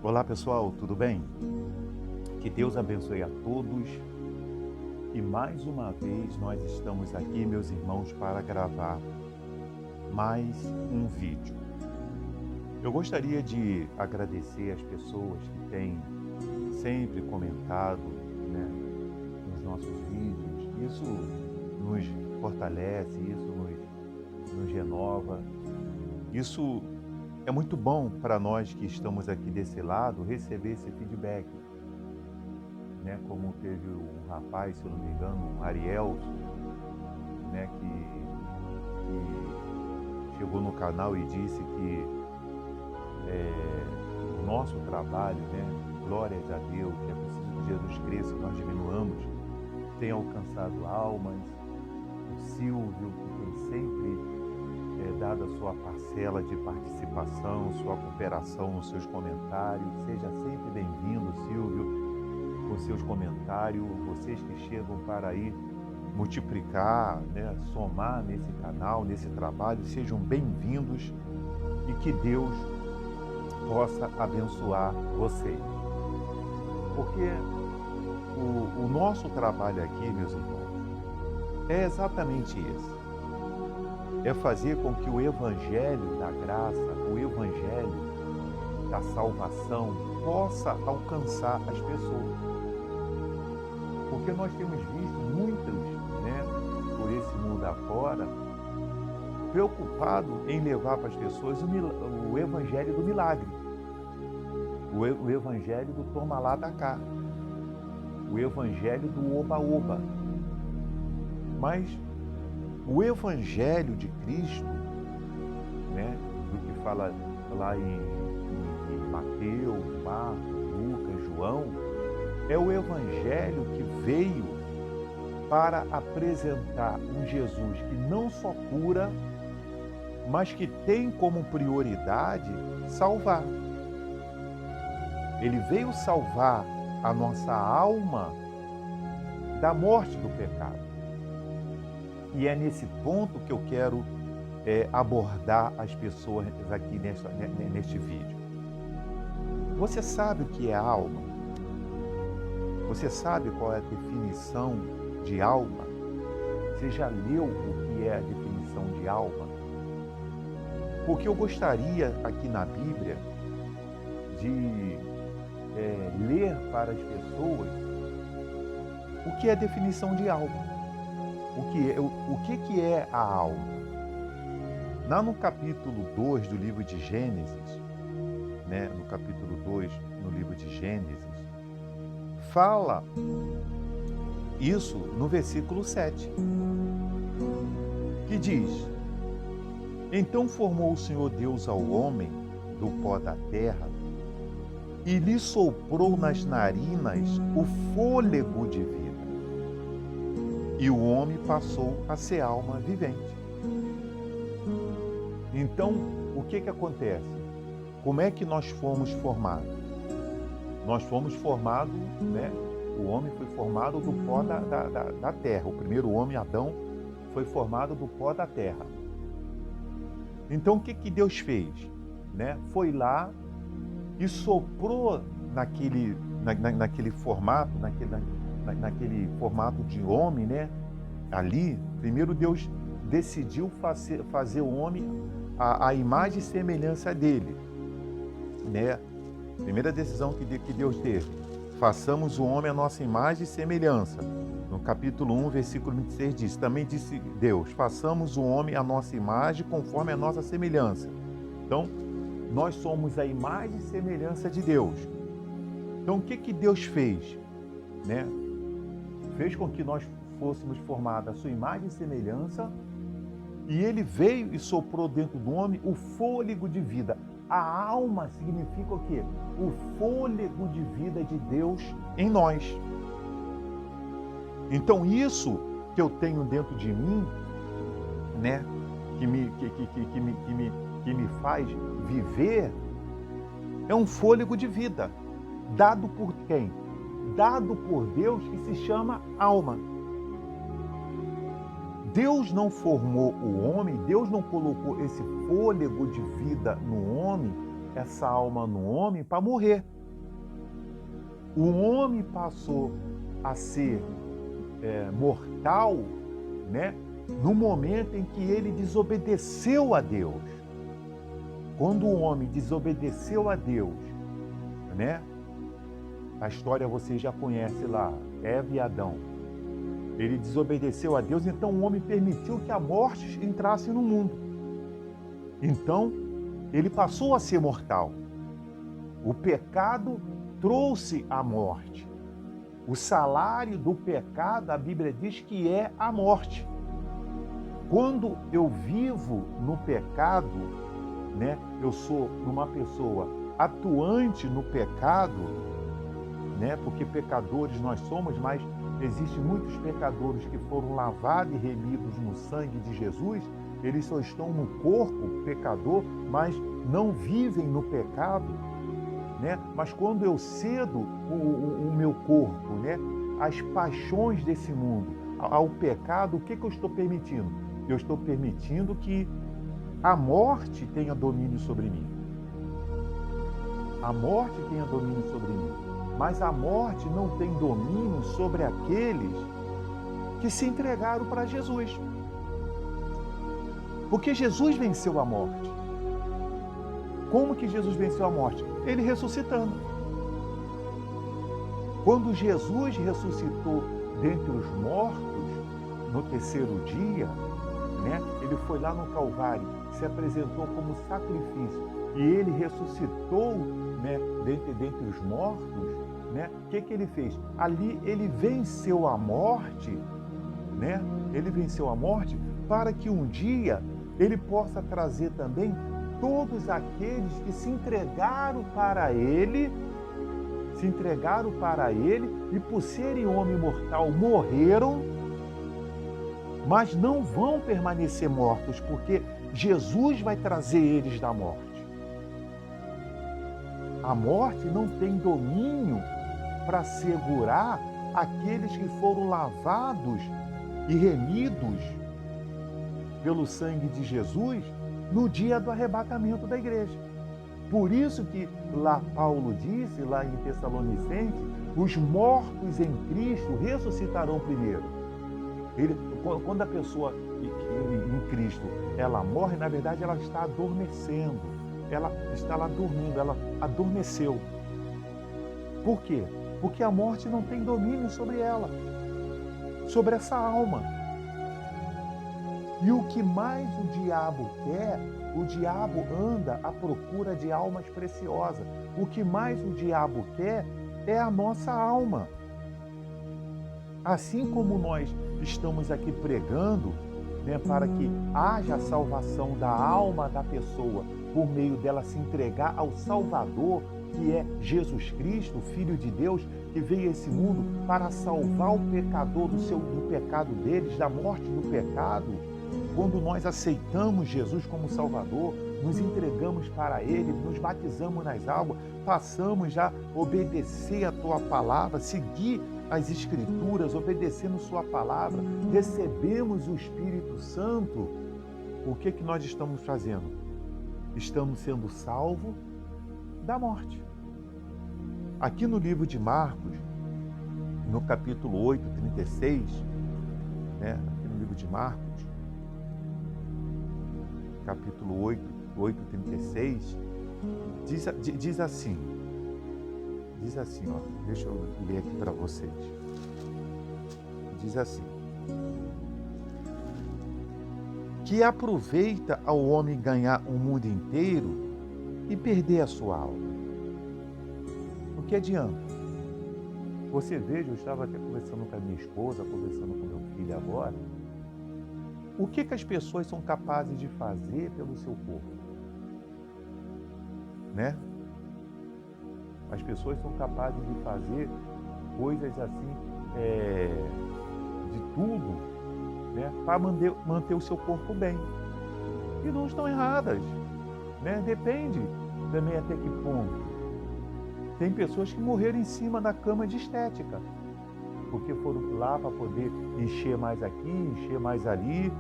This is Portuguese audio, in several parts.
Olá pessoal, tudo bem? Que Deus abençoe a todos e mais uma vez nós estamos aqui, meus irmãos, para gravar mais um vídeo. Eu gostaria de agradecer as pessoas que têm sempre comentado, né, nos nossos vídeos. Isso nos fortalece, isso nos renova. Isso é muito bom para nós que estamos aqui desse lado receber esse feedback, né? Como teve um rapaz, se eu não me engano, um Ariel, né? Que chegou no canal e disse que o nosso trabalho, né? Glórias a Deus, é preciso que Jesus cresça, que nós diminuamos, tem alcançado almas. O Silvio, que tem sempre dado a sua parcela de participação, sua cooperação nos seus comentários. Seja sempre bem-vindo, Silvio, com seus comentários. Vocês que chegam para aí multiplicar, né, somar nesse canal, nesse trabalho, sejam bem-vindos e que Deus possa abençoar vocês. Porque o nosso trabalho aqui, meus irmãos, é exatamente esse. É fazer com que o evangelho da graça, o evangelho da salvação possa alcançar as pessoas. Porque nós temos visto muitos, né, por esse mundo afora, preocupados em levar para as pessoas o evangelho do milagre, o evangelho do toma lá da cá, o evangelho do oba-oba. Mas o Evangelho de Cristo, né, do que fala lá em Mateus, Marcos, Lucas, João, é o Evangelho que veio para apresentar um Jesus que não só cura, mas que tem como prioridade salvar. Ele veio salvar a nossa alma da morte do pecado. E é nesse ponto que eu quero abordar as pessoas aqui neste vídeo. Você sabe o que é alma? Você sabe qual é a definição de alma? Você já leu o que é a definição de alma? Porque eu gostaria aqui na Bíblia de ler para as pessoas o que é a definição de alma. O que é a alma? Lá no capítulo 2 do livro de Gênesis, né, no capítulo 2, no livro de Gênesis, fala isso no versículo 7, que diz: Então formou o Senhor Deus ao homem do pó da terra e lhe soprou nas narinas o fôlego de vida. E o homem passou a ser alma vivente. Então, o que acontece? Como é que nós fomos formados? Nós fomos formados, né? O homem foi formado do pó da terra. O primeiro homem, Adão, foi formado do pó da terra. Então, o que Deus fez? Né? Foi lá e soprou naquele formato, naquele formato de homem, né? Ali, primeiro Deus decidiu fazer o homem a imagem e semelhança dele, né? Primeira decisão que Deus teve: façamos o homem a nossa imagem e semelhança. No capítulo 1, versículo 26 diz: também disse Deus: façamos o homem a nossa imagem conforme a nossa semelhança. Então, nós somos a imagem e semelhança de Deus. Então, o que Deus fez? Né? Fez com que nós fôssemos formados a sua imagem e semelhança, e ele veio e soprou dentro do homem o fôlego de vida. A alma significa o quê? O fôlego de vida de Deus em nós. Então isso que eu tenho dentro de mim, né, que me faz viver, é um fôlego de vida, dado por quem? Dado por Deus, que se chama alma. Deus não formou o homem, Deus não colocou esse fôlego de vida no homem essa alma no homem para morrer. O homem passou a ser mortal, né, no momento em que ele desobedeceu a Deus. Quando o homem desobedeceu a Deus, né, a história você já conhece lá, Eva e Adão. Ele desobedeceu a Deus, então o homem permitiu que a morte entrasse no mundo. Então, ele passou a ser mortal. O pecado trouxe a morte. O salário do pecado, a Bíblia diz que é a morte. Quando eu vivo no pecado, né, eu sou uma pessoa atuante no pecado, né, porque pecadores nós somos, mas existem muitos pecadores que foram lavados e remidos no sangue de Jesus. Eles só estão no corpo pecador, mas não vivem no pecado, né? Mas quando eu cedo o meu corpo, né, às paixões desse mundo, ao pecado, o que eu estou permitindo? Eu estou permitindo que a morte tenha domínio sobre mim. A morte tenha domínio sobre mim. Mas a morte não tem domínio sobre aqueles que se entregaram para Jesus. Porque Jesus venceu a morte. Como que Jesus venceu a morte? Ele ressuscitando. Quando Jesus ressuscitou dentre os mortos, no terceiro dia, né, ele foi lá no Calvário, se apresentou como sacrifício, e ele ressuscitou, né, dentre os mortos, né? O que ele fez? Ali ele venceu a morte, né? Ele venceu a morte para que um dia ele possa trazer também todos aqueles que se entregaram para ele e por serem homem mortal morreram, mas não vão permanecer mortos, porque Jesus vai trazer eles da morte. A morte não tem domínio para segurar aqueles que foram lavados e remidos pelo sangue de Jesus no dia do arrebatamento da igreja. Por isso que lá Paulo disse, lá em Tessalonicenses, os mortos em Cristo ressuscitarão primeiro. Quando a pessoa em Cristo, ela morre, na verdade ela está adormecendo. Ela está lá dormindo, ela adormeceu. Por quê? Porque a morte não tem domínio sobre ela, sobre essa alma. E o que mais o diabo quer, o diabo anda à procura de almas preciosas. O que mais o diabo quer é a nossa alma. Assim como nós estamos aqui pregando, né, para que haja a salvação da alma da pessoa por meio dela se entregar ao Salvador, que é Jesus Cristo, Filho de Deus, que veio a esse mundo para salvar o pecador do pecado deles, da morte do pecado. Quando nós aceitamos Jesus como Salvador, nos entregamos para Ele, nos batizamos nas águas, passamos a obedecer a Tua palavra, seguir as Escrituras, obedecendo Sua palavra, recebemos o Espírito Santo. O que nós estamos fazendo? Estamos sendo salvos da morte. Aqui no livro de Marcos, no capítulo 8, 36, né? Aqui no livro de Marcos, capítulo 8, 36, diz assim, ó, deixa eu ler aqui para vocês. Diz assim: que aproveita ao homem ganhar o mundo inteiro e perder a sua alma. O que adianta? Você veja, eu estava até conversando com a minha esposa, conversando com meu filho agora. O que as pessoas são capazes de fazer pelo seu corpo? Né? As pessoas são capazes de fazer coisas assim, de tudo, né, para manter o seu corpo bem. E não estão erradas, né? Depende também até que ponto. Tem pessoas que morreram em cima da cama de estética, porque foram lá para poder encher mais aqui, encher mais ali,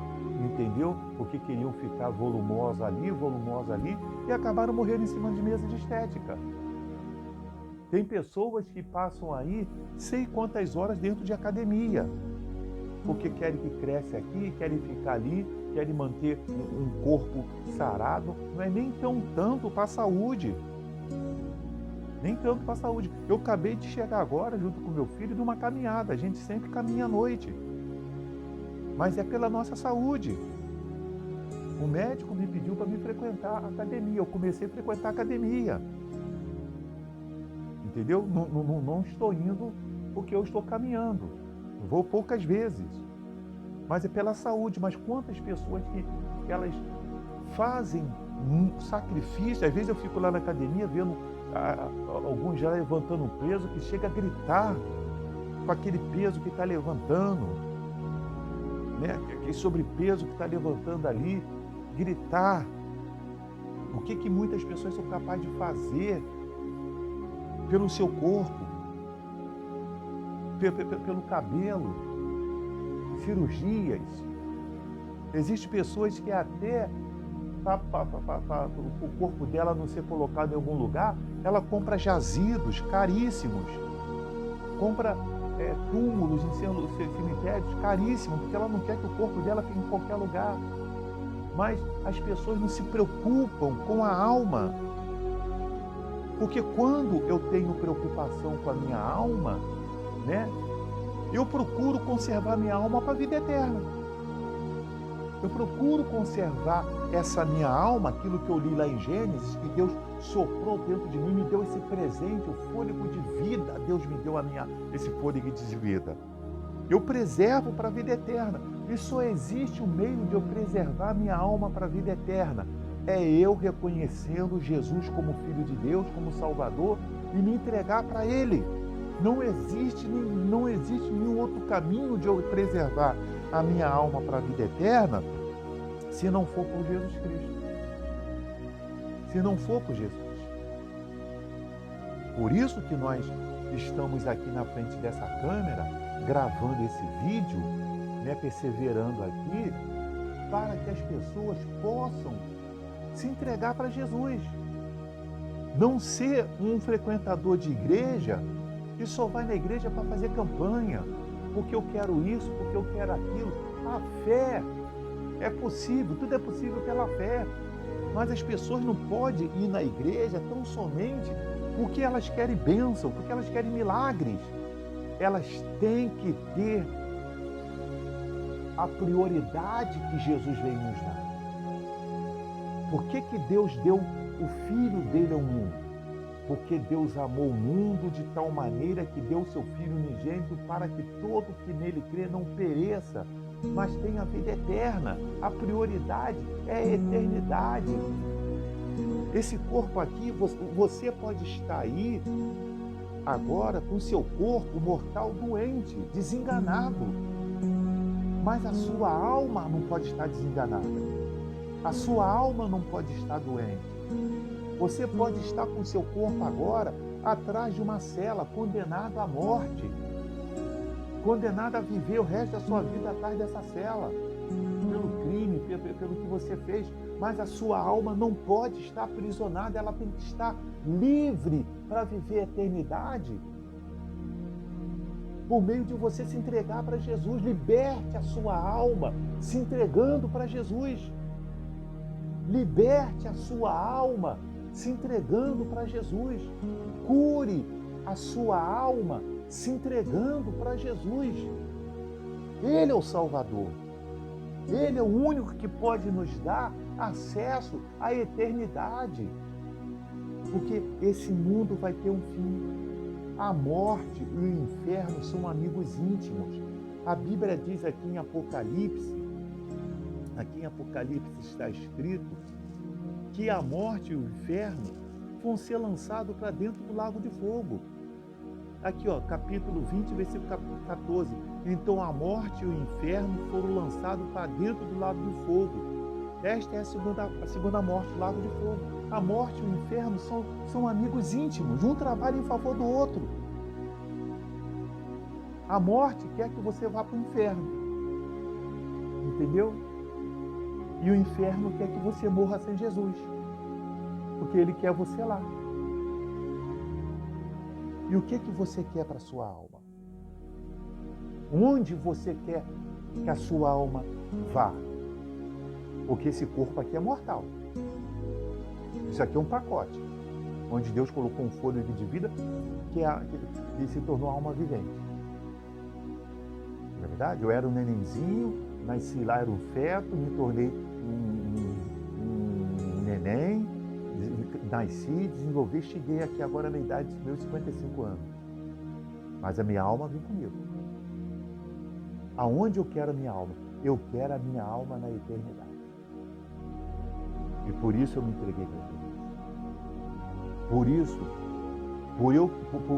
entendeu? Porque queriam ficar volumosa ali, e acabaram morrendo em cima de mesa de estética. Tem pessoas que passam aí sei quantas horas dentro de academia, porque querem que cresce aqui, querem ficar ali, querem manter um corpo sarado. Não é nem tanto para a saúde. Nem tanto para a saúde. Eu acabei de chegar agora, junto com meu filho, de uma caminhada. A gente sempre caminha à noite. Mas é pela nossa saúde. O médico me pediu para me frequentar a academia. Eu comecei a frequentar a academia. Entendeu? Não estou indo porque eu estou caminhando. Eu vou poucas vezes. Mas é pela saúde. Mas quantas pessoas que elas fazem um sacrifício. Às vezes eu fico lá na academia vendo alguns já levantando um peso que chega a gritar com aquele peso que está levantando, né? Aquele sobrepeso que está levantando ali, gritar. O que muitas pessoas são capazes de fazer pelo seu corpo, pelo cabelo, cirurgias. Existem pessoas que até para o corpo dela não ser colocado em algum lugar, ela compra jazidos caríssimos, compra túmulos em cemitérios caríssimos, porque ela não quer que o corpo dela fique em qualquer lugar. Mas as pessoas não se preocupam com a alma, porque quando eu tenho preocupação com a minha alma, né, eu procuro conservar minha alma para a vida eterna. Eu procuro conservar essa minha alma, aquilo que eu li lá em Gênesis, que Deus soprou dentro de mim, me deu esse presente, o fôlego de vida. Deus me deu esse fôlego de vida. Eu preservo para a vida eterna. E só existe um meio de eu preservar minha alma para a vida eterna. É eu reconhecendo Jesus como Filho de Deus, como Salvador, e me entregar para Ele. Não existe nenhum outro caminho de eu preservar a minha alma para a vida eterna se não for por Jesus Cristo. Se não for por Jesus. Por isso que nós estamos aqui na frente dessa câmera, gravando esse vídeo, né, perseverando aqui, para que as pessoas possam se entregar para Jesus. Não ser um frequentador de igreja que só vai na igreja para fazer campanha, porque eu quero isso, porque eu quero aquilo. A fé é possível, tudo é possível pela fé. Mas as pessoas não podem ir na igreja tão somente porque elas querem bênção, porque elas querem milagres. Elas têm que ter a prioridade que Jesus veio nos dar. Por que Deus deu o Filho dele ao mundo? Porque Deus amou o mundo de tal maneira que deu o seu Filho unigênito para que todo que nele crê não pereça, mas tenha a vida eterna. A prioridade é a eternidade. Esse corpo aqui, você pode estar aí agora com seu corpo mortal doente, desenganado. Mas a sua alma não pode estar desenganada. A sua alma não pode estar doente. Você pode estar com seu corpo agora atrás de uma cela, condenado à morte. Condenado a viver o resto da sua vida atrás dessa cela. Pelo crime, pelo que você fez. Mas a sua alma não pode estar aprisionada, ela tem que estar livre para viver a eternidade. Por meio de você se entregar para Jesus. Liberte a sua alma se entregando para Jesus. Liberte a sua alma se entregando para Jesus. Cure a sua alma se entregando para Jesus. Ele é o Salvador. Ele é o único que pode nos dar acesso à eternidade. Porque esse mundo vai ter um fim. A morte e o inferno são amigos íntimos. A Bíblia diz aqui em Apocalipse está escrito que a morte e o inferno vão ser lançados para dentro do lago de fogo. Aqui, capítulo 20, versículo 14. Então a morte e o inferno foram lançados para dentro do lago de fogo. Esta é a segunda morte, o lago de fogo. A morte e o inferno são amigos íntimos, um trabalha em favor do outro. A morte quer que você vá para o inferno. Entendeu? E o inferno quer que você morra sem Jesus, porque ele quer você lá. E o que você quer para a sua alma? Onde você quer que a sua alma vá? Porque esse corpo aqui é mortal. Isso aqui é um pacote, onde Deus colocou um fôlego de vida que se tornou alma vivente. Não é verdade? Eu era um nenenzinho, nasci lá, era um feto, me tornei um neném, nasci, desenvolvi, cheguei aqui agora na idade dos meus 55 anos. Mas a minha alma vem comigo. Aonde eu quero a minha alma? Eu quero a minha alma na eternidade. E por isso eu me entreguei para Jesus. Por isso,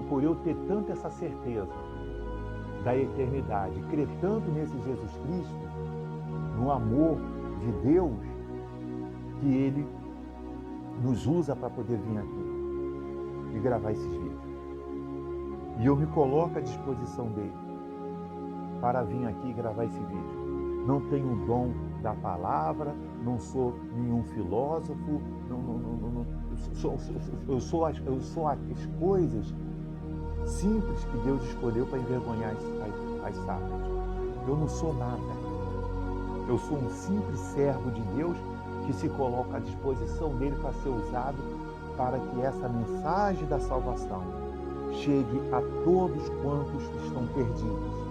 por eu ter tanto essa certeza da eternidade, crer tanto nesse Jesus Cristo, no amor de Deus, que Ele nos usa para poder vir aqui e gravar esses vídeos. E eu me coloco à disposição dele para vir aqui e gravar esse vídeo. Não tenho o dom da palavra, não sou nenhum filósofo, eu sou as coisas simples que Deus escolheu para envergonhar as sábias. Eu não sou nada. Eu sou um simples servo de Deus que se coloca à disposição dele para ser usado para que essa mensagem da salvação chegue a todos quantos estão perdidos.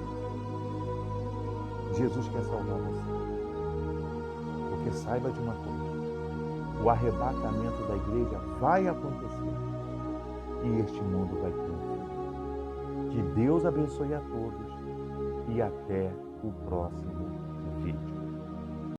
Jesus quer salvar você. Porque saiba de uma coisa, o arrebatamento da igreja vai acontecer e este mundo vai ter um fim. Que Deus abençoe a todos e até o próximo